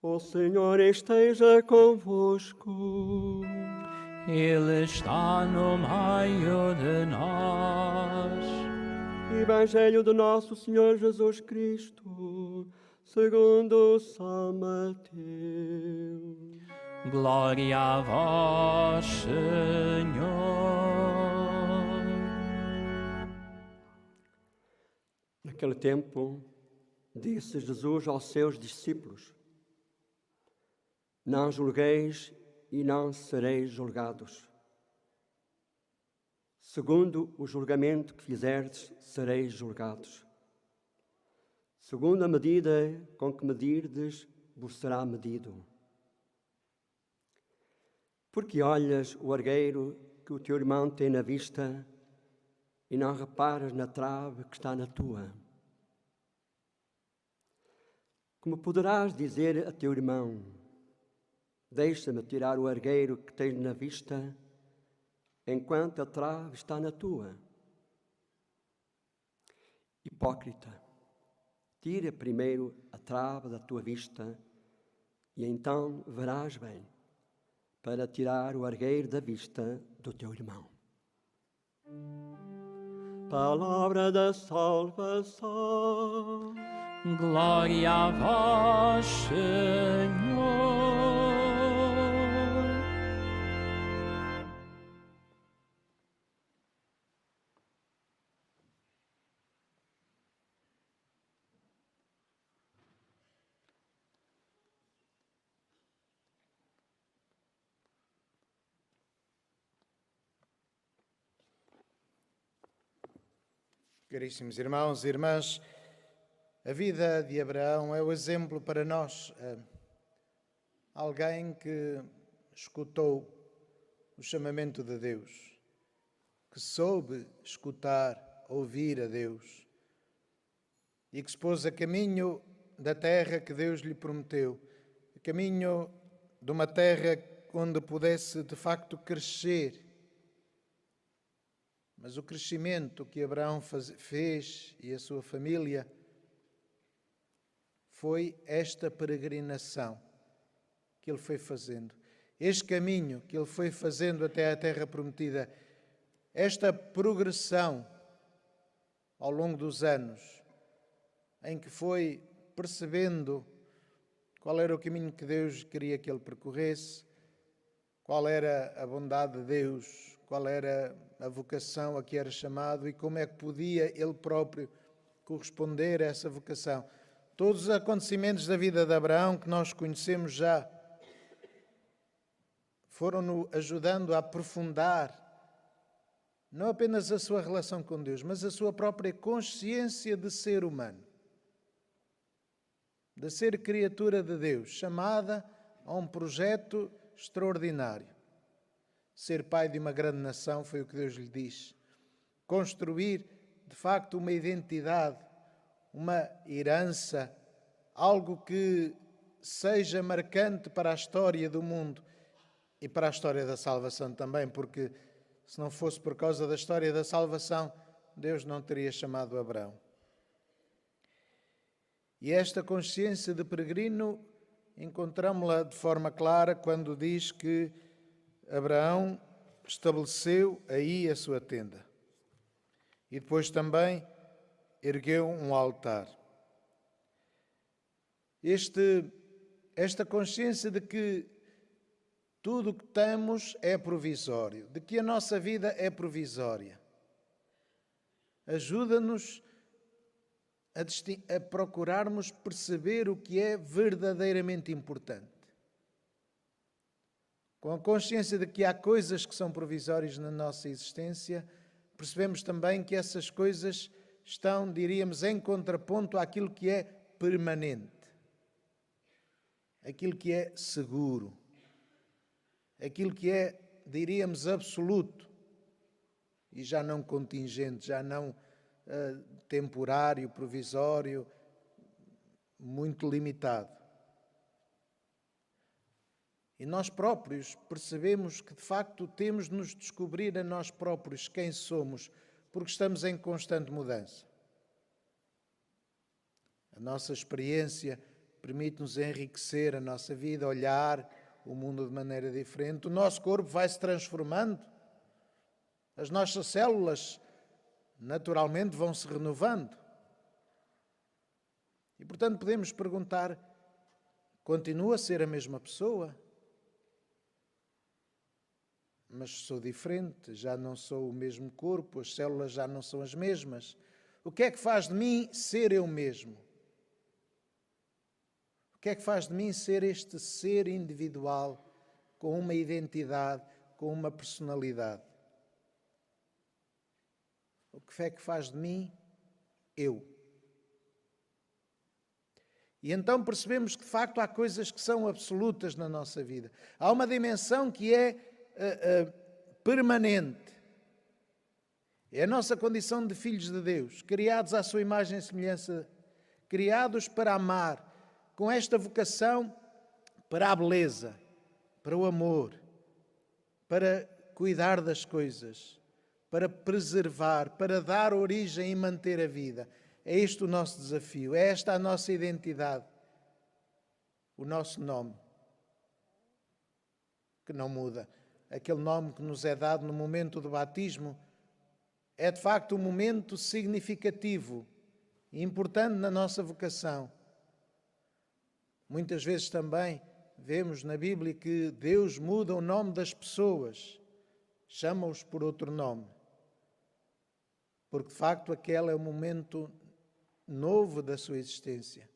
O Senhor esteja convosco. Ele está no meio de nós. Evangelho do nosso Senhor Jesus Cristo, segundo São Mateus. Glória a vós, Senhor. Naquele tempo, disse Jesus aos seus discípulos: Não julgueis e não sereis julgados. Segundo o julgamento que fizerdes, sereis julgados. Segundo a medida com que medirdes, vos será medido. Porque olhas o argueiro que o teu irmão tem na vista e não reparas na trave que está na tua? Como poderás dizer a teu irmão: Deixa-me tirar o argueiro que tens na vista, enquanto a trave está na tua? Hipócrita, tira primeiro a trave da tua vista, e então verás bem para tirar o argueiro da vista do teu irmão. Palavra da salvação. Glória a vós, Senhor. Caríssimos irmãos e irmãs, a vida de Abraão é o exemplo para nós. Alguém que escutou o chamamento de Deus, que soube escutar, ouvir a Deus e que se pôs a caminho da terra que Deus lhe prometeu, a caminho de uma terra onde pudesse de facto crescer. Mas o crescimento que Abraão fez e a sua família foi esta peregrinação que ele foi fazendo, este caminho que ele foi fazendo até à terra prometida, esta progressão ao longo dos anos, em que foi percebendo qual era o caminho que Deus queria que ele percorresse, qual era a bondade de Deus, qual era a vocação a que era chamado e como é que podia ele próprio corresponder a essa vocação. Todos os acontecimentos da vida de Abraão que nós conhecemos já foram-no ajudando a aprofundar não apenas a sua relação com Deus, mas a sua própria consciência de ser humano, de ser criatura de Deus, chamada a um projeto extraordinário. Ser pai de uma grande nação foi o que Deus lhe diz. Construir, de facto, uma identidade, uma herança, algo que seja marcante para a história do mundo e para a história da salvação também, porque se não fosse por causa da história da salvação, Deus não teria chamado Abraão. E esta consciência de peregrino encontramos-la de forma clara quando diz que Abraão estabeleceu aí a sua tenda e depois também ergueu um altar. Esta consciência de que tudo o que temos é provisório, de que a nossa vida é provisória, ajuda-nos a procurarmos perceber o que é verdadeiramente importante. Com a consciência de que há coisas que são provisórias na nossa existência, percebemos também que essas coisas estão, diríamos, em contraponto àquilo que é permanente, aquilo que é seguro, aquilo que é, diríamos, absoluto e já não contingente, já não temporário, provisório, muito limitado. E nós próprios percebemos que, de facto, temos de nos descobrir a nós próprios quem somos, porque estamos em constante mudança. A nossa experiência permite-nos enriquecer a nossa vida, olhar o mundo de maneira diferente. O nosso corpo vai se transformando, as nossas células naturalmente vão se renovando. E portanto podemos perguntar, continuo a ser a mesma pessoa? Mas sou diferente, já não sou o mesmo corpo, as células já não são as mesmas. O que é que faz de mim ser eu mesmo? O que é que faz de mim ser este ser individual, com uma identidade, com uma personalidade? O que é que faz de mim eu? E então percebemos que de facto há coisas que são absolutas na nossa vida. Há uma dimensão que é permanente. É a nossa condição de filhos de Deus, criados à sua imagem e semelhança, criados para amar, com esta vocação para a beleza, para o amor, para cuidar das coisas, para preservar, para dar origem e manter a vida. É este o nosso desafio, é esta a nossa identidade, o nosso nome, que não muda. Aquele nome que nos é dado no momento do batismo é de facto um momento significativo e importante na nossa vocação. Muitas vezes também vemos na Bíblia que Deus muda o nome das pessoas, chama-os por outro nome, porque de facto aquele é o momento novo da sua existência.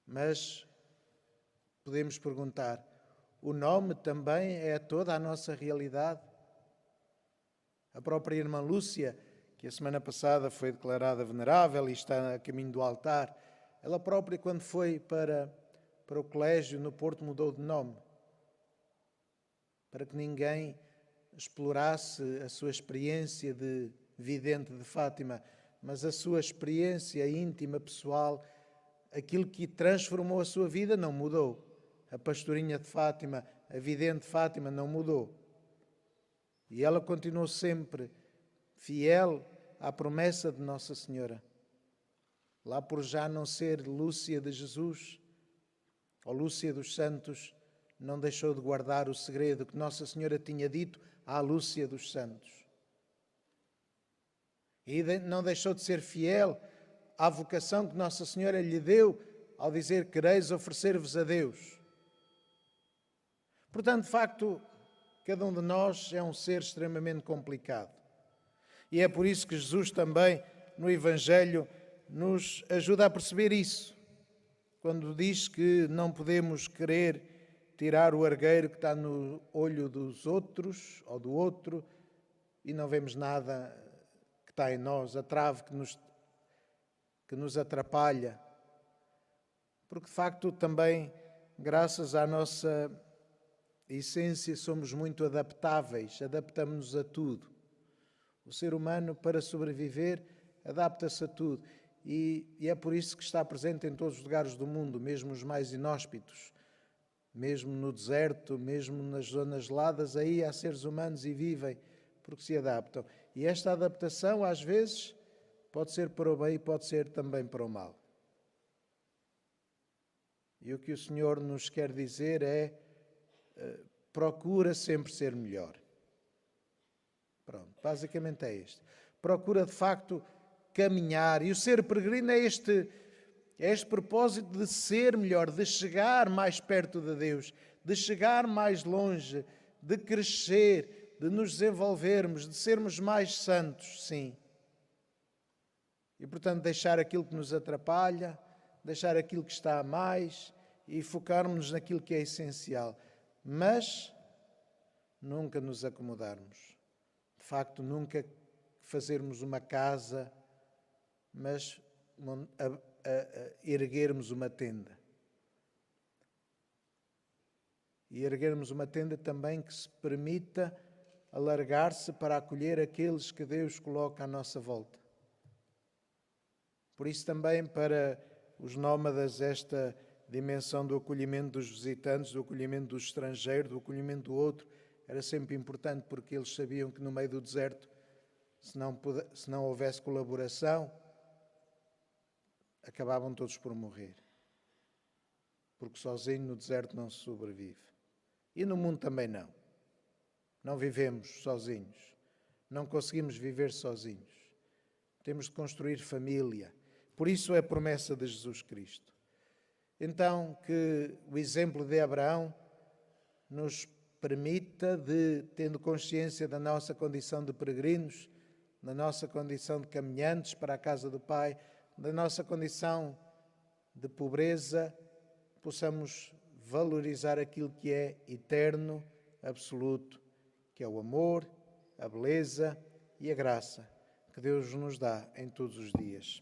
Mas podemos perguntar, o nome também é toda a nossa realidade? A própria irmã Lúcia, que a semana passada foi declarada venerável e está a caminho do altar, ela própria, quando foi para o colégio no Porto, mudou de nome, para que ninguém explorasse a sua experiência de vidente de Fátima, mas a sua experiência íntima, pessoal, aquilo que transformou a sua vida não mudou. A pastorinha de Fátima, a vidente de Fátima não mudou. E ela continuou sempre fiel à promessa de Nossa Senhora. Lá por já não ser Lúcia de Jesus, ou Lúcia dos Santos, não deixou de guardar o segredo que Nossa Senhora tinha dito à Lúcia dos Santos. E não deixou de ser fiel à vocação que Nossa Senhora lhe deu ao dizer: quereis oferecer-vos a Deus. Portanto, de facto, cada um de nós é um ser extremamente complicado. E é por isso que Jesus também, no Evangelho, nos ajuda a perceber isso. Quando diz que não podemos querer tirar o argueiro que está no olho dos outros ou do outro e não vemos nada que está em nós, a trave que nos atrapalha. Porque, de facto, também, graças à nossa essência, somos muito adaptáveis, adaptamos-nos a tudo. O ser humano, para sobreviver, adapta-se a tudo. E é por isso que está presente em todos os lugares do mundo, mesmo os mais inóspitos, mesmo no deserto, mesmo nas zonas geladas, aí há seres humanos e vivem porque se adaptam. E esta adaptação, às vezes, pode ser para o bem e pode ser também para o mal. E o que o Senhor nos quer dizer é: procura sempre ser melhor. Pronto, basicamente é isto. Procura, de facto, caminhar. E o ser peregrino é este propósito de ser melhor, de chegar mais perto de Deus, de chegar mais longe, de crescer, de nos desenvolvermos, de sermos mais santos, sim. E, portanto, deixar aquilo que nos atrapalha, deixar aquilo que está a mais e focarmos naquilo que é essencial. Mas nunca nos acomodarmos. De facto, nunca fazermos uma casa, mas erguermos uma tenda. E erguermos uma tenda também que se permita alargar-se para acolher aqueles que Deus coloca à nossa volta. Por isso também para os nómadas esta dimensão do acolhimento dos visitantes, do acolhimento do estrangeiro, do acolhimento do outro, era sempre importante, porque eles sabiam que no meio do deserto, se não houvesse colaboração, acabavam todos por morrer. Porque sozinho no deserto não se sobrevive. E no mundo também não. Não vivemos sozinhos. Não conseguimos viver sozinhos. Temos de construir família. Por isso é a promessa de Jesus Cristo. Então, que o exemplo de Abraão nos permita de, tendo consciência da nossa condição de peregrinos, da nossa condição de caminhantes para a casa do Pai, da nossa condição de pobreza, possamos valorizar aquilo que é eterno, absoluto, que é o amor, a beleza e a graça que Deus nos dá em todos os dias.